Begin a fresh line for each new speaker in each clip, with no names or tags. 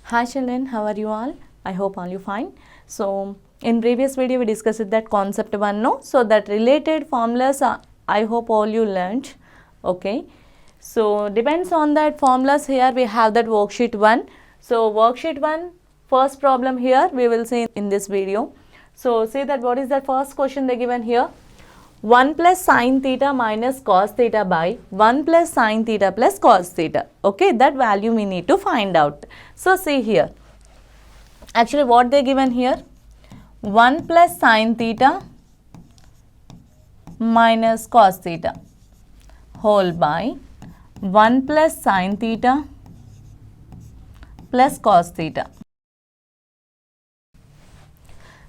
Hi children, how are you all? I hope all you fine. So in previous video we discussed that concept 1, no? So that related formulas I hope all you learnt. Okay. So depends on that formulas, here we have that worksheet 1. So worksheet 1, first problem here we will see in this video. So see that what is the first question they given here. 1 plus sin theta minus cos theta by 1 plus sin theta plus cos theta. Okay, that value we need to find out. So see here, actually what they given here, 1 plus sin theta minus cos theta whole by 1 plus sin theta plus cos theta.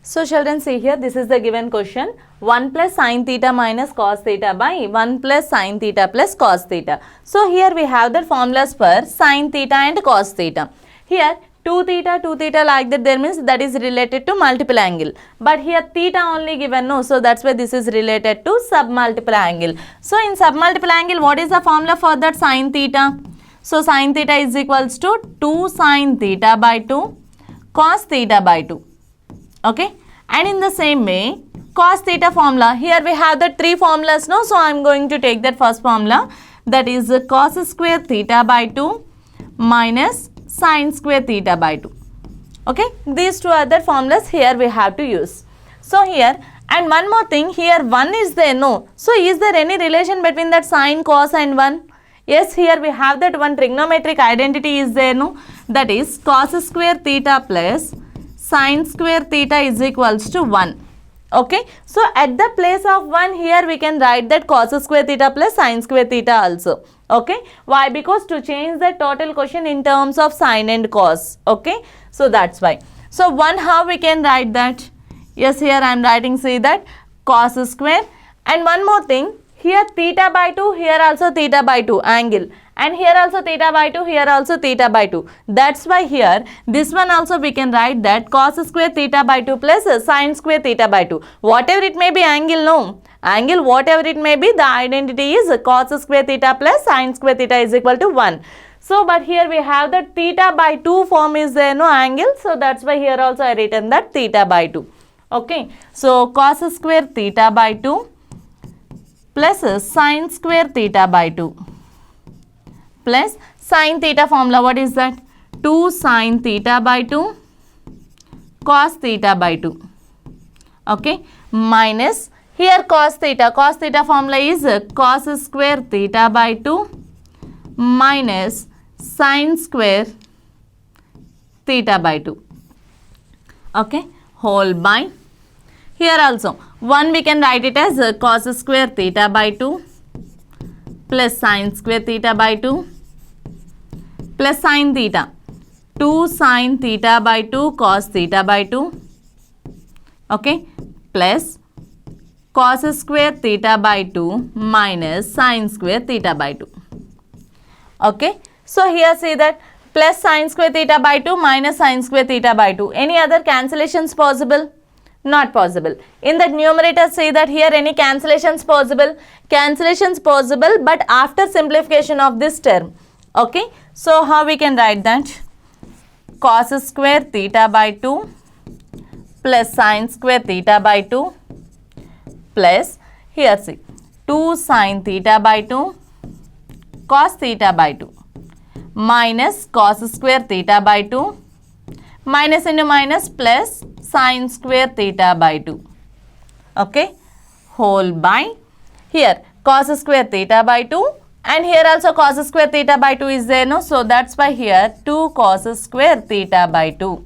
So children, see here, this is the given question, 1 plus sin theta minus cos theta by 1 plus sin theta plus cos theta. So here we have the formulas for sin theta and cos theta. Here 2 theta like that, there means that is related to multiple angle. But here theta only given, no, so that's why this is related to submultiple angle. So in submultiple angle, what is the formula for that sin theta? So sin theta is equals to 2 sin theta by 2 cos theta by 2. Okay, and in the same way cos theta formula, here we have the 3 formulas, no, so I am going to take that first formula, that is cos square theta by 2 minus sin square theta by 2. Okay, these 2 other formulas here we have to use. So here, and one more thing, here 1 is there, no, so is there any relation between that sin, cos and 1? Yes, here we have that one trigonometric identity is there, no, that is cos square theta plus sin square theta is equals to 1. Okay, so at the place of 1 here we can write that cos square theta plus sin square theta also. Okay, why? Because to change the total question in terms of sin and cos. Okay, so that's why. So 1, how we can write that? Yes, here I am writing, say that cos square, and one more thing, here theta by 2, here also theta by 2 angle, and here also theta by 2, here also theta by 2. That's why here this one also we can write that cos square theta by 2 plus sin square theta by 2. Whatever it may be angle, no, angle whatever it may be, the identity is cos square theta plus sin square theta is equal to 1. So but here we have that theta by 2 form is there, no angle, so that's why here also I written that theta by 2. Okay, so cos square theta by 2 plus sin square theta by 2 plus sin theta formula, what is that? 2 sin theta by 2 cos theta by 2. Okay, minus here cos theta formula is cos square theta by 2 minus sin square theta by 2. Okay, whole by, here also 1 we can write it as cos square theta by 2 plus sin square theta by 2 plus sin theta, 2 sin theta by 2 cos theta by 2, okay, plus cos square theta by 2 minus sin square theta by 2. Okay, so here say that plus sin square theta by 2 minus sin square theta by 2. Any other cancellations possible? Not possible. In the numerator say that here any cancellations possible? Cancellations possible, but after simplification of this term. Okay, so how we can write that? Cos square theta by 2 plus sin square theta by 2 plus, here see, 2 sin theta by 2 cos theta by 2 minus cos square theta by 2 minus into minus plus sin square theta by 2. Okay, whole by, here cos square theta by 2, and here also cos square theta by 2 is there, no, so that's why here 2 cos square theta by 2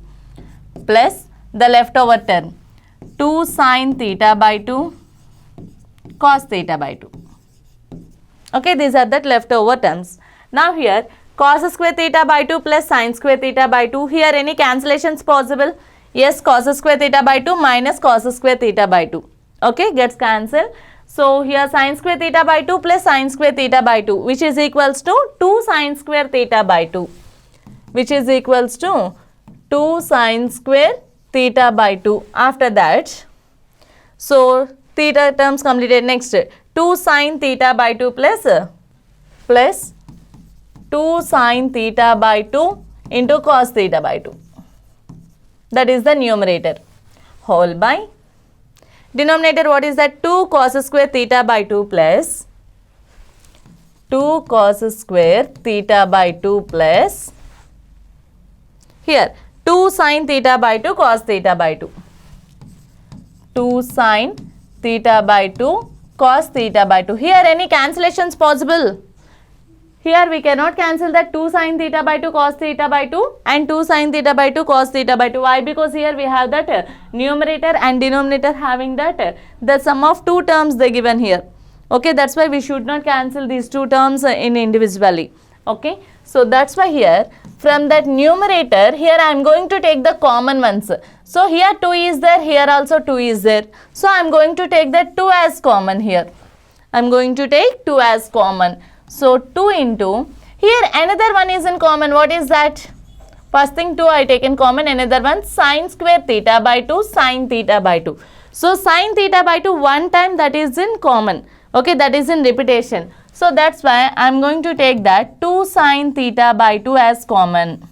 plus the leftover term 2 sin theta by 2 cos theta by 2. Okay, these are the leftover terms. Now here cos square theta by 2 plus sin square theta by 2, here any cancellations possible? Yes, cos square theta by 2 minus cos square theta by 2. Okay, gets cancelled. So here sin square theta by 2 plus sin square theta by 2, which is equals to 2 sin square theta by 2, which is equals to 2 sin square theta by 2. After that, so theta terms completed. Next 2 sin theta by 2 plus 2 sin theta by 2 into cos theta by 2. That is the numerator. Whole by denominator, what is that? 2 cos square theta by 2 plus 2 cos square theta by 2 plus here 2 sin theta by 2 cos theta by 2. 2 sin theta by 2 cos theta by 2. Here any cancellations possible? Here we cannot cancel that 2 sin theta by 2 cos theta by 2 and 2 sin theta by 2 cos theta by 2. Why? Because here we have that numerator and denominator having that the sum of two terms they given here. Okay, that's why we should not cancel these two terms in individually. Okay, so that's why here from that numerator here I am going to take the common ones. So here 2 is there, here also 2 is there. So I am going to take that 2 as common here. I am going to take 2 as common. So 2 into, here another one is in common. What is that? First thing 2 I take in common, another one sin square theta by 2 sin theta by 2. So sin theta by 2 one time, that is in common. Okay, that is in repetition. So that's why I am going to take that 2 sin theta by 2 as common.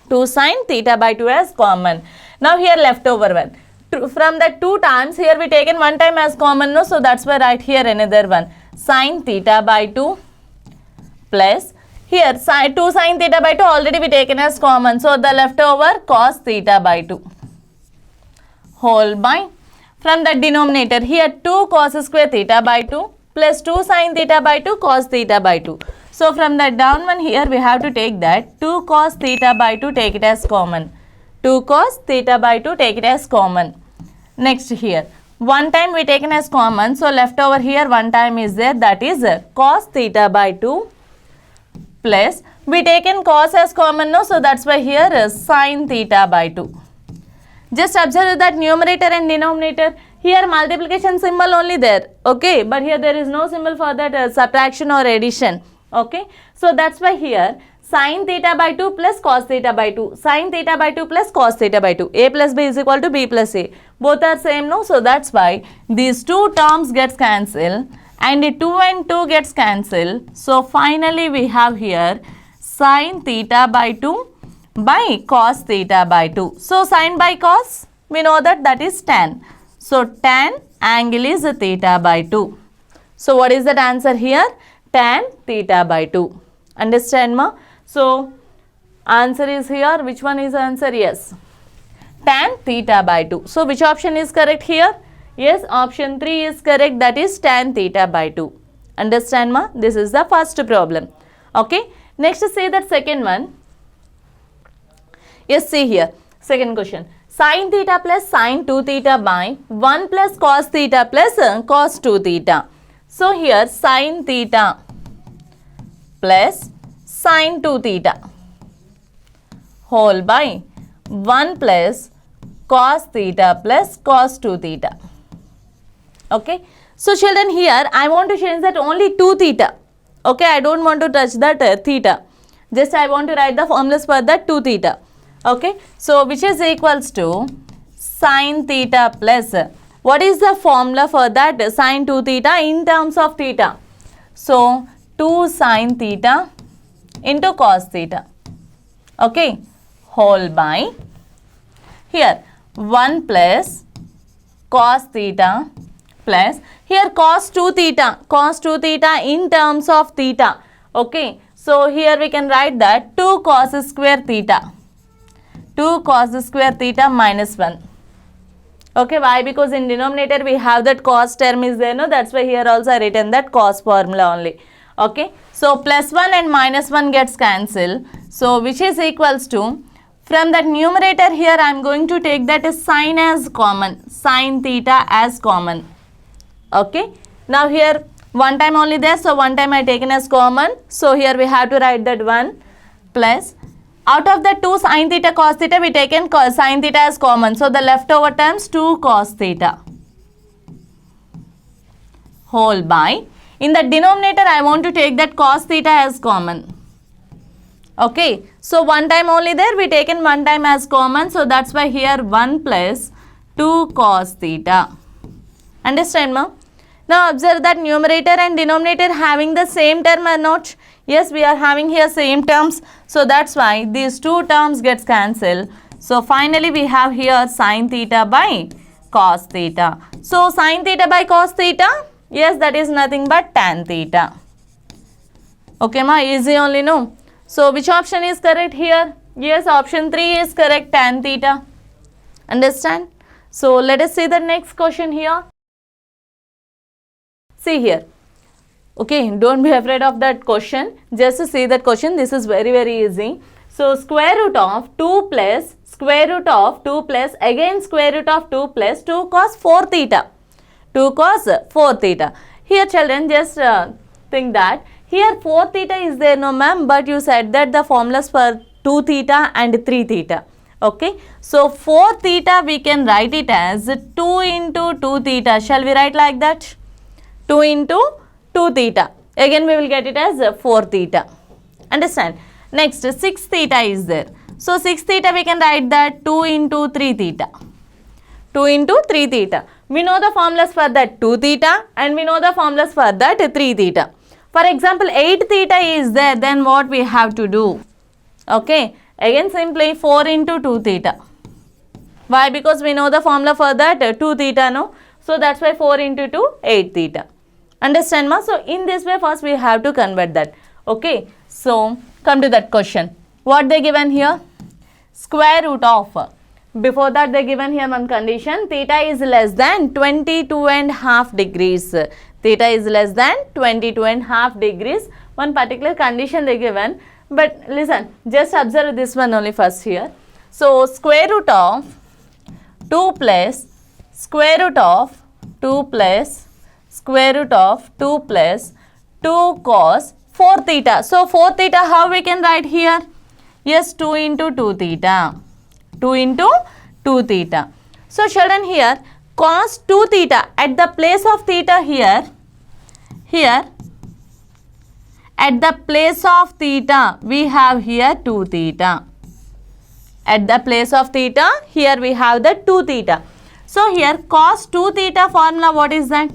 2 sin theta by 2 as common. Now here leftover one. From the 2 times, here we taken one time as common, no? So that's why right here another one. Sin theta by 2 plus here 2 sin theta by 2 already we taken as common. So the leftover cos theta by 2 whole by from the denominator here 2 cos square theta by 2 plus 2 sin theta by 2 cos theta by 2. So from the down one here we have to take that 2 cos theta by 2 take it as common. 2 cos theta by 2 take it as common. Next here one time we taken as common. So leftover here one time is there, that is cos theta by 2 plus we taken cos as common, no? So that's why here is sin theta by 2. Just observe that numerator and denominator, here multiplication symbol only there, okay, but here there is no symbol for that subtraction or addition, okay. So that's why here sin theta by 2 plus cos theta by 2, sin theta by 2 plus cos theta by 2, a plus b is equal to b plus a, both are same, no? So that's why these two terms gets cancelled and 2 and 2 gets cancelled. So finally we have here sin theta by 2 by cos theta by 2. So sin by cos, we know that that is tan. So tan angle is theta by 2. So what is that answer here? Tan theta by 2. Understand ma? So answer is here. Which one is the answer? Yes, tan theta by 2. So which option is correct here? Yes, option 3 is correct, that is tan theta by 2. Understand ma? This is the first problem. Okay. Next say that second one. Yes, see here. Second question. Sin theta plus sin 2 theta by 1 plus cos theta plus cos 2 theta. So here sin theta plus sin 2 theta whole by 1 plus cos theta plus cos 2 theta. Okay. So children, here I want to change that only 2 theta. Okay, I don't want to touch that theta. Just I want to write the formulas for that 2 theta. Okay. So which is equals to sin theta plus, what is the formula for that sin 2 theta in terms of theta? So 2 sin theta into cos theta. Okay. Whole by here 1 plus cos theta plus here cos 2 theta in terms of theta. Okay. So here we can write that 2 cos square theta. 2 cos square theta minus 1. Okay, why? Because in denominator we have that cos term is there, no? That's why here also I written that cos formula only. Okay, so plus 1 and minus 1 gets cancelled. So which is equals to, from that numerator here I am going to take that as sin as common, sin theta as common. Okay, now here one time only there, so one time I taken as common. So here we have to write that 1 plus, out of the 2 sin theta cos theta we taken sin theta as common. So the leftover terms 2 cos theta whole by, in the denominator I want to take that cos theta as common. Okay, so one time only there we taken one time as common. So that's why here 1 plus 2 cos theta. Understand ma? Now observe that numerator and denominator having the same term or not? Yes, we are having here same terms. So that's why these two terms gets cancelled. So finally we have here sin theta by cos theta. So sin theta by cos theta, yes, that is nothing but tan theta. Okay ma, easy only, no? So which option is correct here? Yes, option 3 is correct, tan theta. Understand? So let us see the next question here. See here. Okay, don't be afraid of that question. Just to see that question, this is very, very easy. So square root of 2 plus square root of 2 plus again square root of 2 plus 2 cos 4 theta. 2 cos 4 theta. Here children, just think that here 4 theta is there, no ma'am, but you said that the formulas for 2 theta and 3 theta. Okay, so 4 theta we can write it as 2 into 2 theta. Shall we write like that? 2 into 2 theta. Again we will get it as 4 theta. Understand? Next 6 theta is there. So 6 theta we can write that 2 into 3 theta. 2 into 3 theta. We know the formulas for that 2 theta and we know the formulas for that 3 theta. For example, 8 theta is there, then what we have to do? Okay, again simply 4 into 2 theta. Why? Because we know the formula for that 2 theta, no? So that's why 4 into 2, 8 theta. Understand ma? So in this way first we have to convert that. Okay, so come to that question. What they given here? Square root of. Before that they given here one condition, theta is less than 22.5 degrees. Theta is less than 22.5 degrees. One particular condition they given. But listen, just observe this one only first here. So square root of 2 plus square root of 2 plus square root of 2 plus 2 cos 4 theta. So 4 theta how we can write here? Yes, 2 into 2 theta. 2 into 2 theta. So children, here cos 2 theta at the place of theta here at the place of theta we have here 2 theta. At the place of theta here we have the 2 theta. So here cos 2 theta formula, what is that?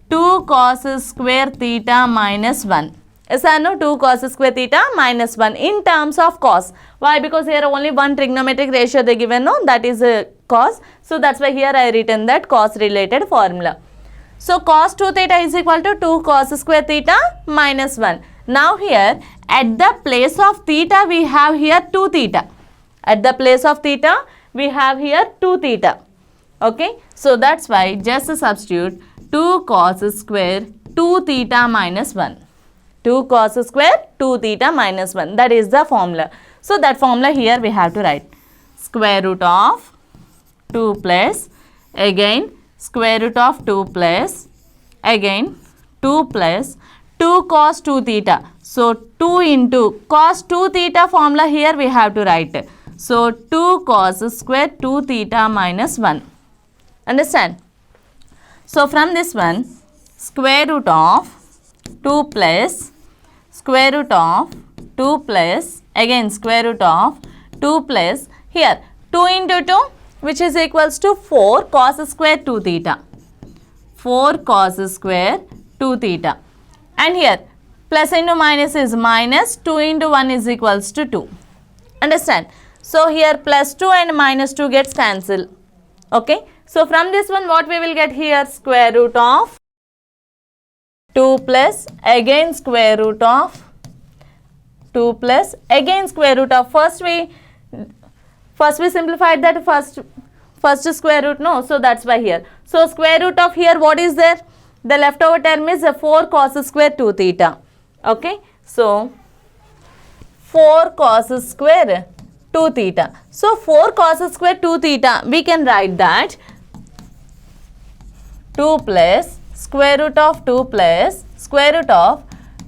2 cos square theta minus 1. Yes or no? 2 cos square theta minus 1 in terms of cos. Why? Because here only one trigonometric ratio they given, no? That is cos. So that's why here I written that cos related formula. So cos 2 theta is equal to 2 cos square theta minus 1. Now here at the place of theta we have here 2 theta. At the place of theta we have here 2 theta. Okay. So that's why just substitute 2 cos square 2 theta minus 1. 2 cos square 2 theta minus 1. That is the formula. So that formula here we have to write. Square root of 2 plus again square root of 2 plus again 2 plus 2 cos 2 theta. So 2 into cos 2 theta formula here we have to write. So 2 cos square 2 theta minus 1. Understand? So from this one square root of 2 plus square root of 2 plus again square root of 2 plus here 2 into 2 which is equals to 4 cos square 2 theta. 4 cos square 2 theta. And here plus into minus is minus, 2 into 1 is equals to 2. Understand? So here plus 2 and minus 2 gets cancelled. Okay. So from this one what we will get here? Square root of 2 plus again square root of 2 plus again square root of first we simplified that first square root, no? So that's why here. So square root of here what is there? The leftover term is 4 cos square 2 theta. Okay. So 4 cos square 2 theta. So 4 cos square 2 theta we can write that 2 plus square root of 2 plus square root of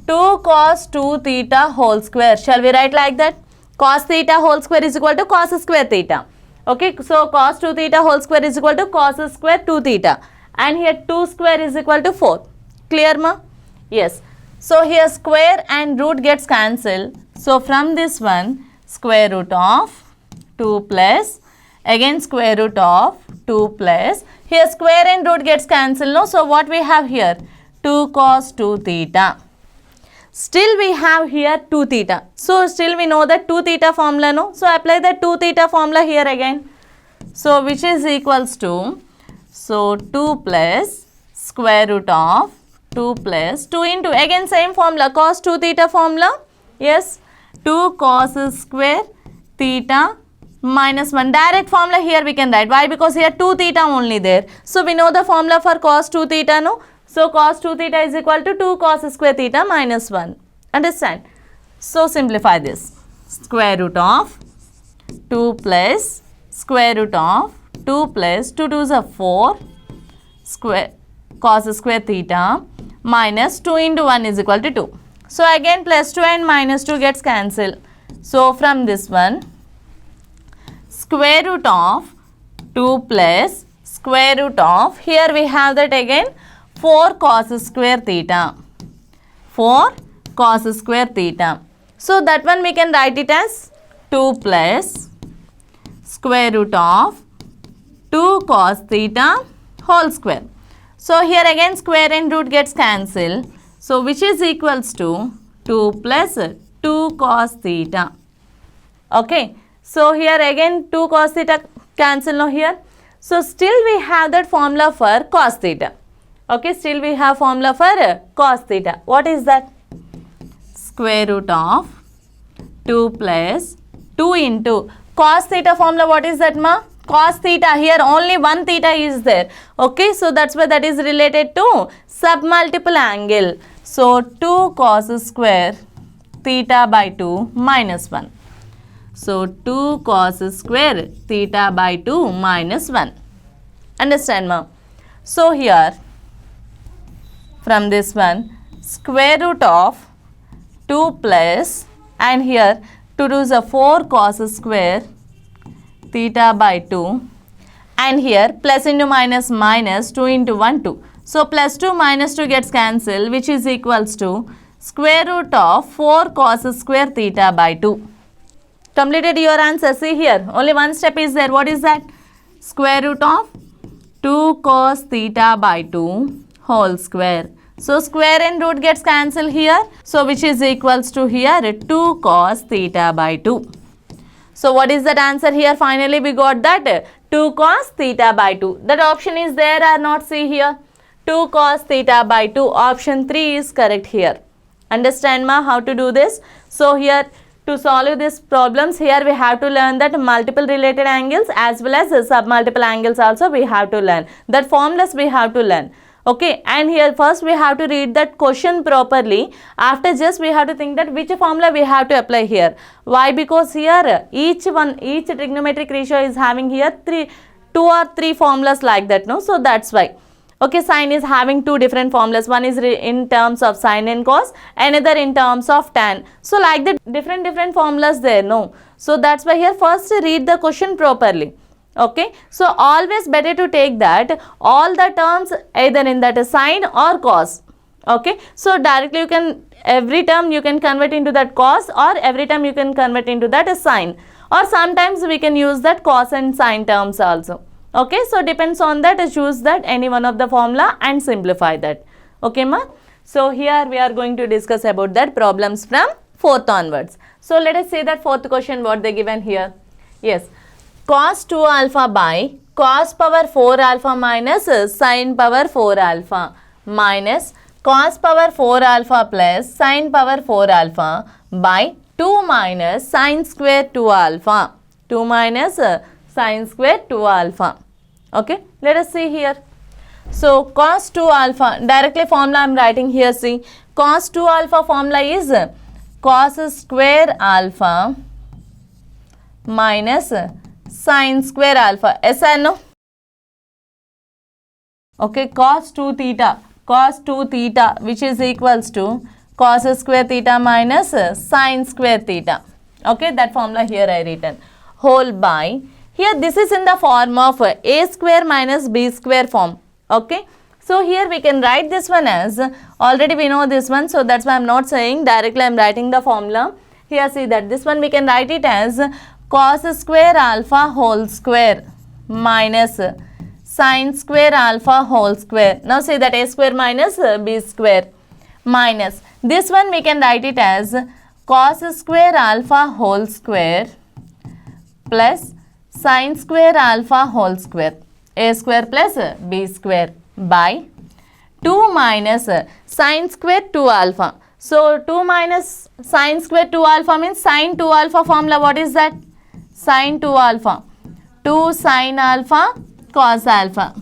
2 cos 2 theta whole square. Shall we write like that? Cos theta whole square is equal to cos square theta. Okay, so cos 2 theta whole square is equal to cos square 2 theta. And here 2 square is equal to 4. Clear ma? Yes. So here square and root gets cancelled. So from this one square root of 2 plus again square root of 2 plus Here square and root gets cancelled, no? So what we have here? 2 cos 2 theta. Still we have here 2 theta. So still we know that 2 theta formula, no? So apply the 2 theta formula here again. So which is equals to, so 2 plus square root of 2 plus 2 into, again same formula, cos 2 theta formula. Yes, 2 cos square theta minus 1. Direct formula here we can write. Why? Because here 2 theta only there. So we know the formula for cos 2 theta, no? So cos 2 theta is equal to 2 cos square theta minus 1. Understand? So simplify this. Square root of 2 plus square root of 2 plus 2 2s are 4 square cos square theta minus 2 into 1 is equal to 2. So again plus 2 and minus 2 gets cancelled. So from this one, square root of 2 plus square root of, here we have that again 4 cos square theta. 4 cos square theta. So that one we can write it as 2 plus square root of 2 cos theta whole square. So here again square and root gets cancelled. So which is equals to 2 plus 2 cos theta. Okay. So here again 2 cos theta cancel now here. So still we have that formula for cos theta. Okay. Still we have formula for cos theta. What is that? Square root of 2 plus 2 into cos theta formula. What is that, ma? Cos theta, here only one theta is there. Okay, so that's why that is related to submultiple angle. So 2 cos square theta by 2 minus 1. So 2 cos square theta by 2 minus 1. Understand, ma? So here from this one, square root of 2 plus, and here 2 2s are 4 cos square theta by 2, and here plus into minus minus 2 into 1 2. So plus 2 minus 2 gets cancelled, which is equals to square root of 4 cos square theta by 2. Completed your answer. See here, only one step is there. What is that? Square root of 2 cos theta by 2 whole square. So square and root gets cancelled here. So which is equals to here 2 cos theta by 2. So what is that answer here? Finally we got that 2 cos theta by 2. That option is there or not? See here. 2 cos theta by 2. Option 3 is correct here. Understand, ma, how to do this? So here to solve these problems, here we have to learn that multiple related angles as well as submultiple angles also we have to learn. That formulas we have to learn. Okay, and here first we have to read that question properly. After just we have to think that which formula we have to apply here. Why? Because here each trigonometric ratio is having here 2 or 3 formulas like that, no? So that's why. Okay, sine is having 2 different formulas. One is in terms of sine and cos, another in terms of tan. So like the different formulas there, no? So that's why here first read the question properly. Okay, so always better to take that all the terms either in that sine or cos. Okay, so directly you can, every term you can convert into that cos, or every term you can convert into that sine, or sometimes we can use that cos and sine terms also. Okay, so depends on that, choose that any one of the formula and simplify that. Okay, ma? So here we are going to discuss about that problems from 4th onwards. So let us see that 4th question what they given here. Yes, cos 2 alpha by cos power 4 alpha minus sin power 4 alpha minus cos power 4 alpha plus sin power 4 alpha by 2 minus sin square 2 alpha. 2 minus sin square 2 alpha. Okay, let us see here. So cos 2 alpha, directly formula I am writing here. See, cos 2 alpha formula is cos square alpha minus sin square alpha. Yes or no? Okay, cos 2 theta which is equals to cos square theta minus sin square theta. Okay, that formula here I written. Whole by, here this is in the form of a square minus b square form. Okay, so here we can write this one as, already we know this one, so that's why I am not saying directly, I am writing the formula. Here see that this one we can write it as cos square alpha whole square minus sine square alpha whole square. Now say that a square minus b square minus this one we can write it as cos square alpha whole square plus sine square alpha whole square, a square plus b square by 2 minus sine square 2 alpha. So 2 minus sine square 2 alpha means sine 2 alpha formula. What is that? Sine 2 alpha. 2 sine alpha cos alpha.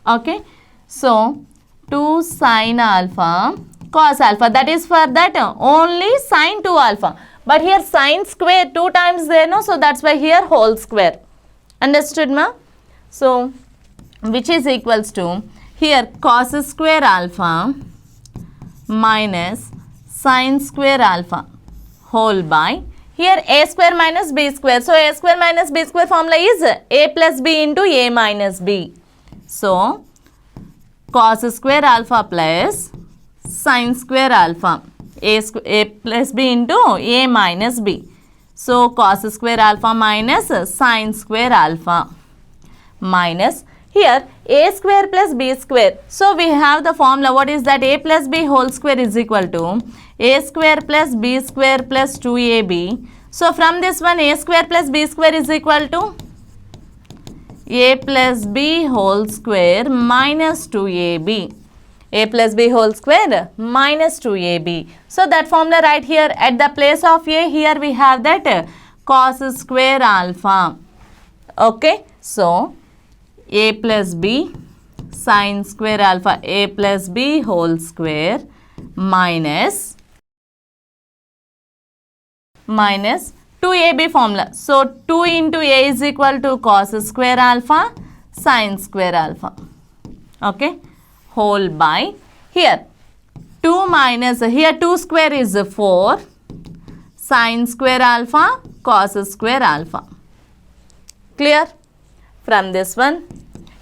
Okay. So 2 sine alpha cos alpha. That is for that only sine 2 alpha. But here sine square 2 times there, no? So that's why here whole square. Understood, ma? So which is equals to here cos square alpha minus sine square alpha whole by here a square minus b square. So a square minus b square formula is a plus b into a minus b. So cos square alpha plus sine square alpha, a plus b into a minus b. So cos square alpha minus sine square alpha minus here a square plus b square. So we have the formula. What is that? A plus b whole square is equal to a square plus b square plus 2ab. So from this one a square plus b square is equal to a plus b whole square minus 2ab. A plus b whole square minus 2ab. So that formula right here at the place of a, here we have that cos square alpha. Okay. So a plus b sine square alpha, a plus b whole square minus 2ab formula. So 2 into a is equal to cos square alpha sine square alpha. Okay. Whole by here 2 minus here 2 square is 4 sine square alpha cos square alpha. Clear? From this one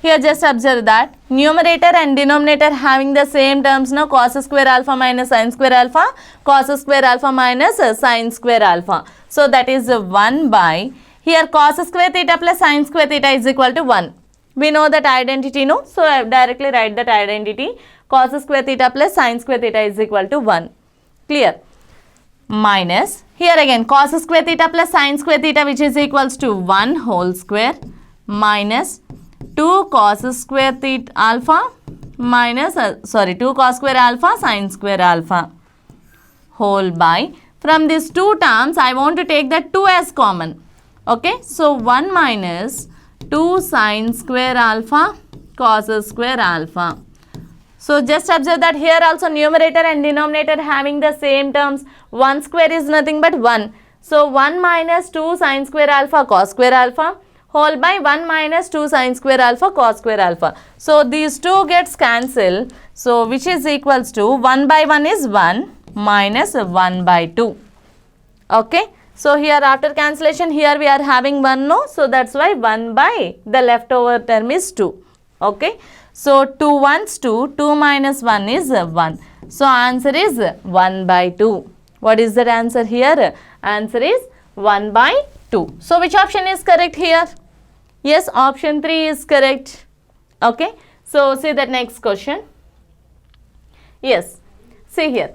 here just observe that numerator and denominator having the same terms, now cos square alpha minus sine square alpha, cos square alpha minus sine square alpha. So that is 1 by here cos square theta plus sine square theta is equal to 1. We know that identity, no? So I directly write that identity. Cos square theta plus sine square theta is equal to 1. Clear? Minus here again cos square theta plus sine square theta which is equals to 1 whole square minus 2 cos square theta alpha minus 2 cos square alpha sine square alpha whole by from these two terms I want to take the 2 as common. Okay. So 1 minus 2 sine square alpha cos square alpha. So just observe that here also numerator and denominator having the same terms. 1 square is nothing but 1. So 1 minus 2 sine square alpha cos square alpha whole by 1 minus 2 sine square alpha cos square alpha. So these two gets cancelled. So which is equals to 1 by 1 is 1 minus 1 by 2. Okay. So here after cancellation here we are having 1, no? So that's why 1 by the leftover term is 2. Okay. So 2 ones 2, 2 minus 1 is 1. So answer is 1 by 2. What is the answer here? Answer is 1 by 2. So which option is correct here? Yes, option 3 is correct. Okay. So see that next question. Yes. See here.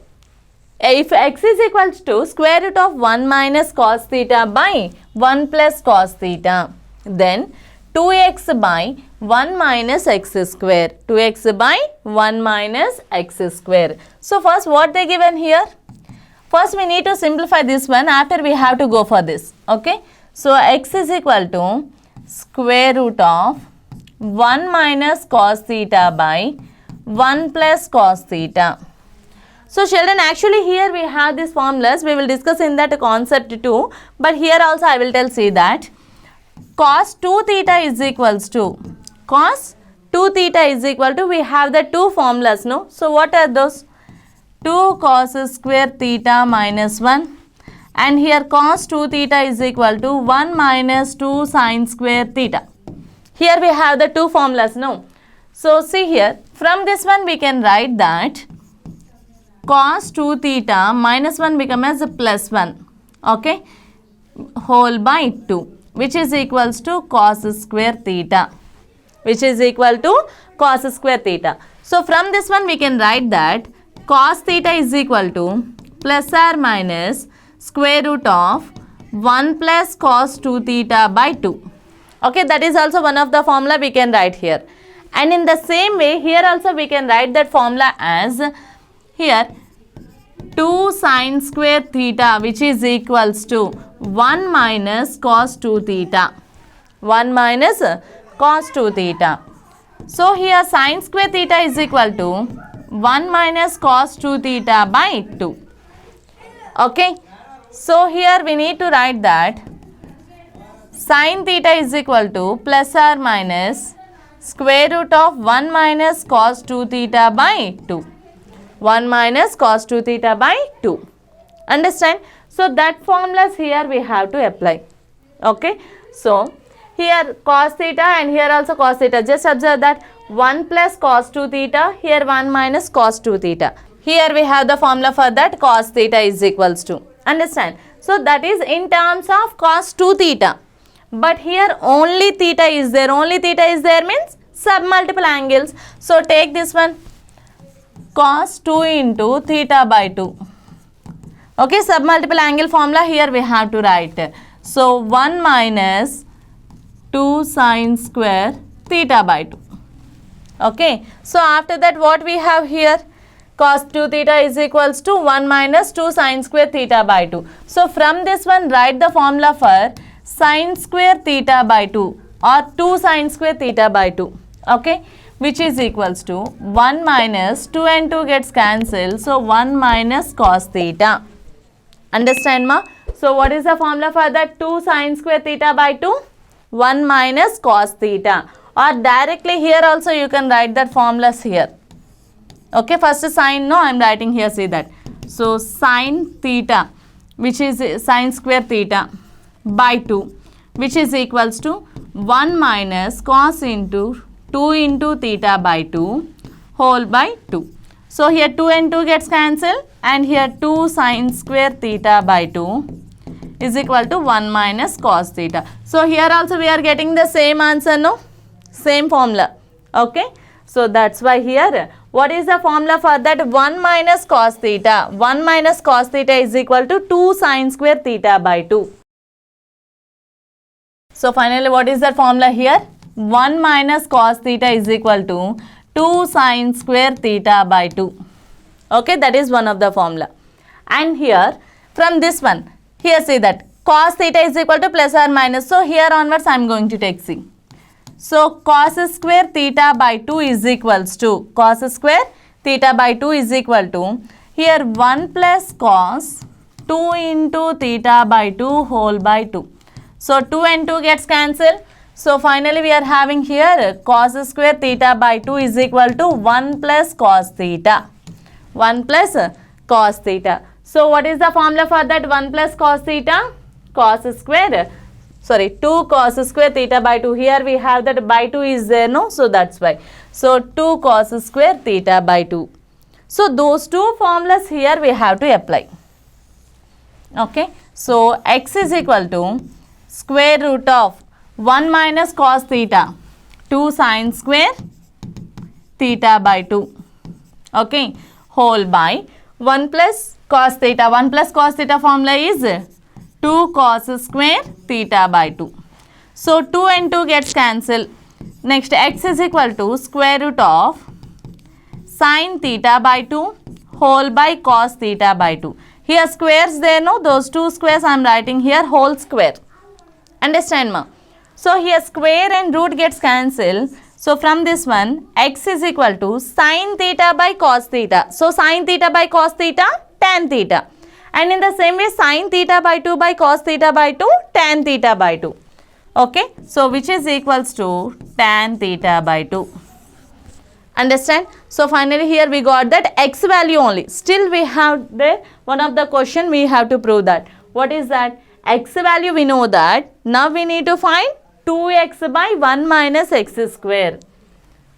If x is equals to square root of 1 minus cos theta by 1 plus cos theta, then 2x by 1 minus x square. 2x by 1 minus x square. So first what they given here? First we need to simplify this one, after we have to go for this. Okay. So x is equal to square root of 1 minus cos theta by 1 plus cos theta. So children, actually here we have these formulas, we will discuss in that concept too, but here also I will tell, see that cos 2 theta is equals to, cos 2 theta is equal to, we have the two formulas, no? So what are those? 2 cos square theta minus 1, and here cos 2 theta is equal to 1 minus 2 sine square theta. Here we have the two formulas, no? So see here, from this one we can write that cos 2 theta minus 1 become as a plus 1, okay, whole by 2, which is equals to cos square theta. which is equal to cos square theta. So from this one we can write that cos theta is equal to plus or minus square root of 1 plus cos 2 theta by 2. Okay, that is also one of the formula we can write here. And in the same way, here also we can write that formula as here 2 sin square theta, which is equals to 1 minus cos 2 theta. 1 minus cos 2 theta. So here sin square theta is equal to 1 minus cos 2 theta by 2. Okay. So here we need to write that sin theta is equal to plus or minus square root of 1 minus cos 2 theta by 2. 1 minus cos 2 theta by 2. Understand? So that formulas here we have to apply. Okay. So here cos theta and here also cos theta. Just observe that 1 plus cos 2 theta, here 1 minus cos 2 theta. Here we have the formula for that cos theta is equals to. Understand? So that is in terms of cos 2 theta. But here only theta is there. Only theta is there means submultiple angles. So take this one, cos 2 into theta by 2. Okay, submultiple angle formula here we have to write. So 1 minus 2 sin square theta by 2. Okay, so after that what we have here? Cos 2 theta is equals to 1 minus 2 sin square theta by 2. So from this one write the formula for sin square theta by 2 or 2 sin square theta by 2. Okay, which is equals to 1 minus 2 and 2 gets cancelled. So 1 minus cos theta. Understand ma? So what is the formula for that 2 sin square theta by 2? 1 minus cos theta. Or directly here also you can write that formulas here. Okay, first sin, no, I am writing here, see that. So sin theta, which is sin square theta by 2, which is equals to 1 minus cos into 2 into theta by 2 whole by 2. So here 2 and 2 gets cancelled and here 2 sin square theta by 2 is equal to 1 minus cos theta. So here also we are getting the same answer, no? Same formula. Okay. So that's why here, what is the formula for that 1 minus cos theta? 1 minus cos theta is equal to 2 sin square theta by 2. So finally what is the formula here? 1 minus cos theta is equal to 2 sin square theta by 2. Okay, that is one of the formula. And here from this one, here see that cos theta is equal to plus or minus. So here onwards I am going to take C. So cos square theta by 2 is equals to, cos square theta by 2 is equal to, here 1 plus cos 2 into theta by 2 whole by 2. So 2 and 2 gets cancelled. So finally we are having here cos square theta by 2 is equal to 1 plus cos theta. 1 plus cos theta. So what is the formula for that 1 plus cos theta? Cos square, sorry, 2 cos square theta by 2. Here we have that by 2 is there, no? So that's why. So 2 cos square theta by 2. So those two formulas here we have to apply. Okay. So x is equal to square root of 1 minus cos theta, 2 sin square theta by 2. Okay. Whole by 1 plus cos theta. 1 plus cos theta formula is 2 cos square theta by 2. So 2 and 2 gets cancelled. Next x is equal to square root of sin theta by 2 whole by cos theta by 2. Here squares there, no? Those two squares I am writing here whole square. Understand ma? So here square and root gets cancelled. So from this one x is equal to sin theta by cos theta. So sin theta by cos theta, tan theta. And in the same way sin theta by 2 by cos theta by 2, tan theta by 2. Okay. So which is equals to tan theta by 2. Understand? So finally here we got that x value only. Still we have the one of the question we have to prove that. What is that? X value we know that. Now we need to find 2x by 1 minus x square.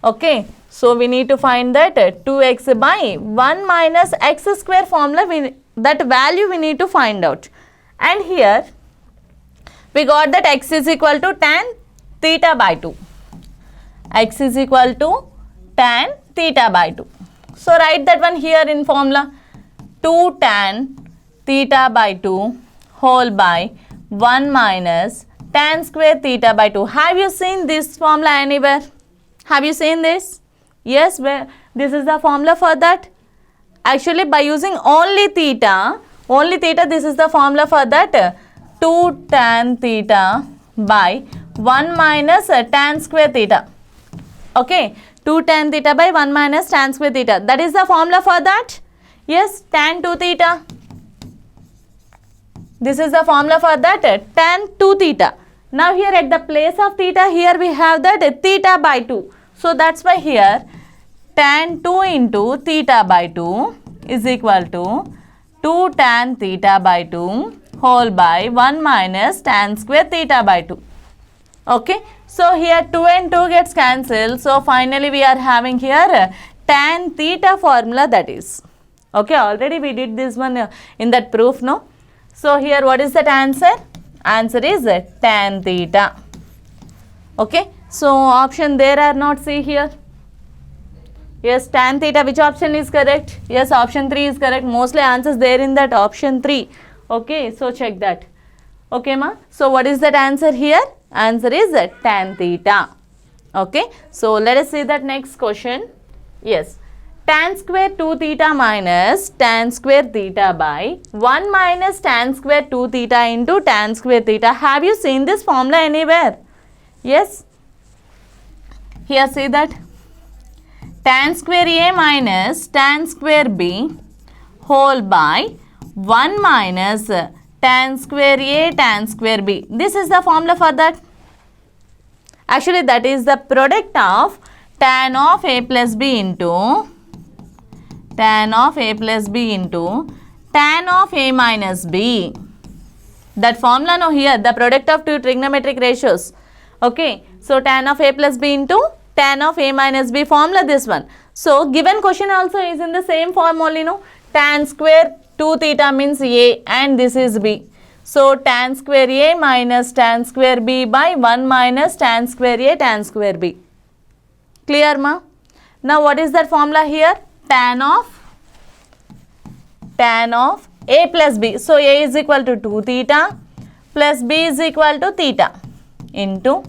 Okay. So we need to find that 2x by 1 minus x square formula, that value we need to find out. And here we got that x is equal to tan theta by 2. x is equal to tan theta by 2. So write that one here in formula. 2 tan theta by 2 whole by 1 minus tan square theta by 2. Have you seen this formula anywhere? Have you seen this? Yes, this is the formula for that. Actually, by using only theta, this is the formula for that. 2 tan theta by 1 minus tan square theta. Okay, 2 tan theta by 1 minus tan square theta. That is the formula for that. Yes, tan 2 theta. This is the formula for that, tan 2 theta. Now here at the place of theta, here we have that theta by 2. So that's why here tan 2 into theta by 2 is equal to 2 tan theta by 2 whole by 1 minus tan square theta by 2. Okay, so here 2 and 2 gets cancelled. So finally we are having here tan theta formula, that is. Okay, already we did this one in that proof, no? So here what is that answer? Answer is tan theta. Okay, so option there are not, see here. Yes, tan theta, which option is correct? Yes, option 3 is correct. Mostly answers there in that option 3. Okay, so check that. Okay, ma. So what is that answer here? Answer is tan theta. Okay, so let us see that next question. Yes, tan square 2 theta minus tan square theta by 1 minus tan square 2 theta into tan square theta. Have you seen this formula anywhere? Yes. Here see that. Tan square A minus tan square B whole by 1 minus tan square A tan square B. This is the formula for that. Actually, that is the product of tan of A plus B into tan of A plus B into tan of A minus B. That formula, no, here the product of two trigonometric ratios. Okay, so tan of A plus B into tan of A minus B formula, this one. So given question also is in the same form only, no. Tan square 2 theta means A and this is B. So tan square A minus tan square B by 1 minus tan square A tan square B. Clear, ma? Now what is that formula here? Tan of A plus B. So A is equal to 2 theta plus B is equal to theta into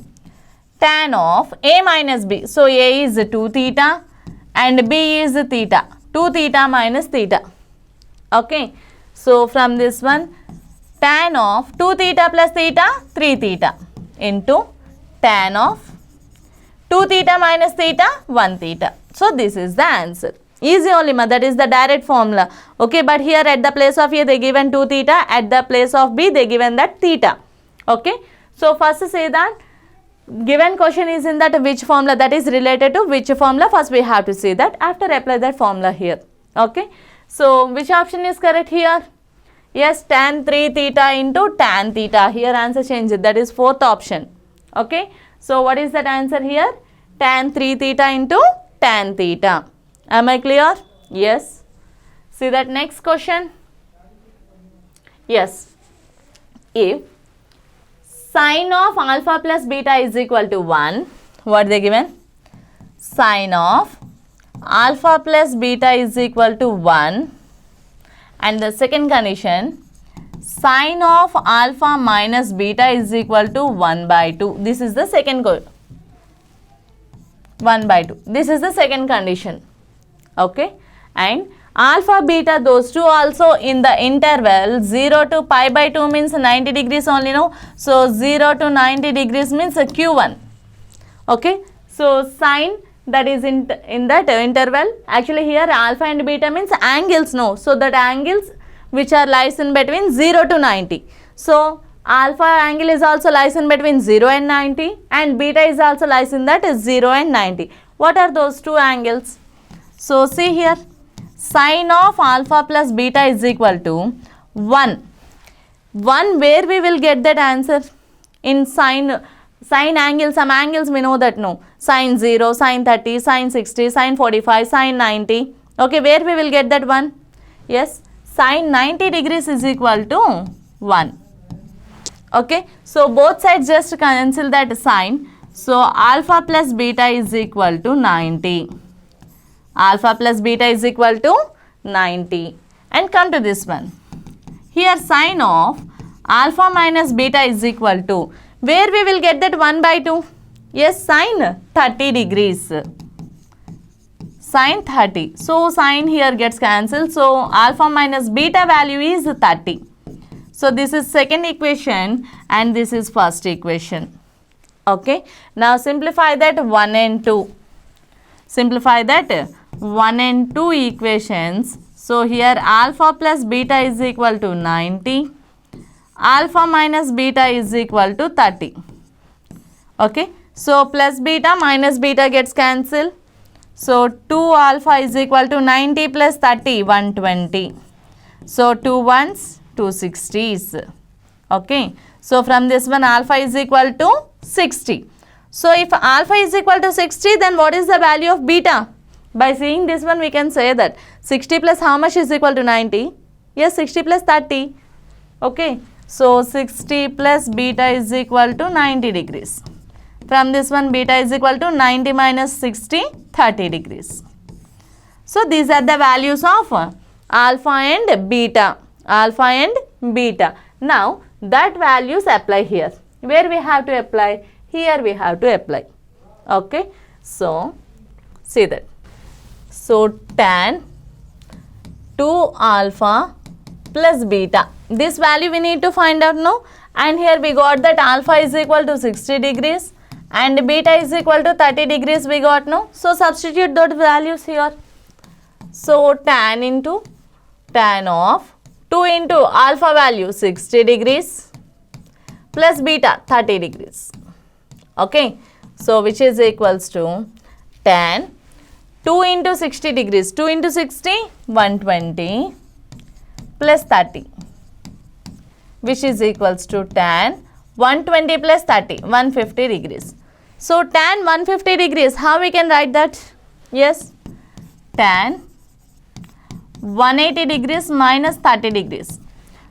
tan of A minus B. So A is 2 theta and B is theta. 2 theta minus theta. Okay. So from this one, tan of 2 theta plus theta, 3 theta into tan of 2 theta minus theta, 1 theta. So this is the answer. Easy only, ma, that is the direct formula. Okay, but here at the place of A they given 2 theta, at the place of B they given that theta. Okay. So first say that given question is in that which formula, that is related to which formula, first we have to say that, after apply that formula here. Okay. So which option is correct here? Yes, tan 3 theta into tan theta. Here answer changes, that is fourth option. Okay. So what is that answer here? Tan 3 theta into tan theta. Am I clear? Yes. See that next question. Yes. If sine of alpha plus beta is equal to 1, what they given? Sine of alpha plus beta is equal to 1, and the second condition, sine of alpha minus beta is equal to 1 by 2. This is the second 1 by 2. This is the second condition. Okay. And alpha beta, those two also in the interval 0 to pi by 2 means 90 degrees only, no. So 0 to 90 degrees means q1. Okay. So sine, that is in that interval. Actually here alpha and beta means angles, no. So that angles which are lies in between 0 to 90. So alpha angle is also lies in between 0 and 90 and beta is also lies in that 0 and 90. What are those two angles? So see here, sine of alpha plus beta is equal to 1. 1, where we will get that answer? In sine angle, some angles we know that, no. Sine 0, sine 30, sine 60, sine 45, sine 90. Okay, where we will get that 1? Yes, sine 90 degrees is equal to 1. Okay, so both sides just cancel that sine. So alpha plus beta is equal to 90. Alpha plus beta is equal to 90. And come to this one. Here sine of alpha minus beta is equal to, where we will get that 1 by 2? Yes, sine 30 degrees. Sine 30. So sine here gets cancelled. So alpha minus beta value is 30. So this is second equation and this is first equation. Okay. Now simplify that 1 and 2. Simplify that 1 and 2 equations. So here alpha plus beta is equal to 90. Alpha minus beta is equal to 30. Okay. So plus beta minus beta gets cancelled. So 2 alpha is equal to 90 plus 30, 120. So 2 ones, 2 60s. Okay. So from this one alpha is equal to 60. So if alpha is equal to 60, then what is the value of beta? By seeing this one we can say that 60 plus how much is equal to 90? Yes, 60 plus 30. Okay. So 60 plus beta is equal to 90 degrees. From this one beta is equal to 90 minus 60, 30 degrees. So these are the values of alpha and beta. Alpha and beta. Now that values apply here. Where we have to apply? Here we have to apply. Okay. So see that. So tan 2 alpha plus beta. This value we need to find out now. And here we got that alpha is equal to 60 degrees. And beta is equal to 30 degrees we got now. So substitute those values here. So tan into tan of 2 into alpha value 60 degrees plus beta 30 degrees. Okay. So which is equals to tan 2 into 60 degrees. 2 into 60, 120 plus 30, which is equals to tan 120 plus 30, 150 degrees. So tan 150 degrees, how we can write that? Yes, tan 180 degrees minus 30 degrees.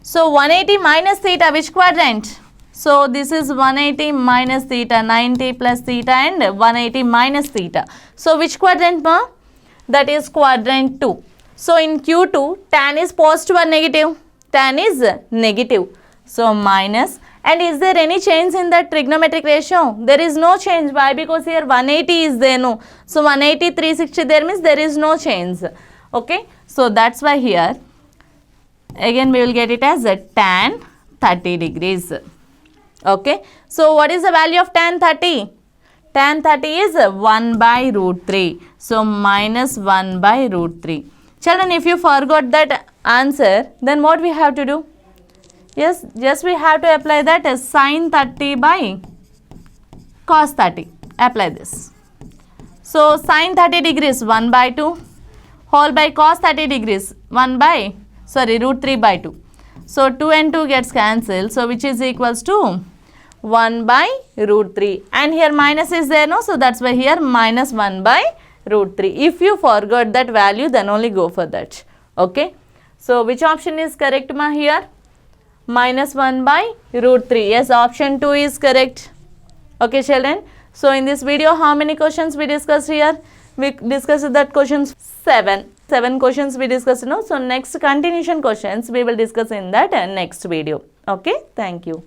So 180 minus theta, which quadrant? So this is 180 minus theta, 90 plus theta and 180 minus theta. So which quadrant, ma? That is quadrant 2. So in Q2, tan is positive or negative? Tan is negative. So minus. And is there any change in that trigonometric ratio? There is no change. Why? Because here 180 is there, no. So 180, 360 there means there is no change. Okay. So that's why here again we will get it as a tan 30 degrees. Okay. So what is the value of tan 30? Tan 30 is 1 by root 3. So minus 1 by root 3. Children, if you forgot that answer, then what we have to do? Yes, just we have to apply that as sin 30 by cos 30. Apply this. So sin 30 degrees 1 by 2 whole by cos 30 degrees 1 by, root 3 by 2. So 2 and 2 gets cancelled. So which is equals to 1 by root 3. And here minus is there, no? So that's why here minus 1 by root 3. If you forgot that value, then only go for that. Okay. So which option is correct, ma, here? Minus 1 by root 3. Yes, option 2 is correct. Okay, children. So in this video, how many questions we discussed here? We discussed that questions 7. 7 questions we discussed now. So next continuation questions we will discuss in that next video. Okay, thank you.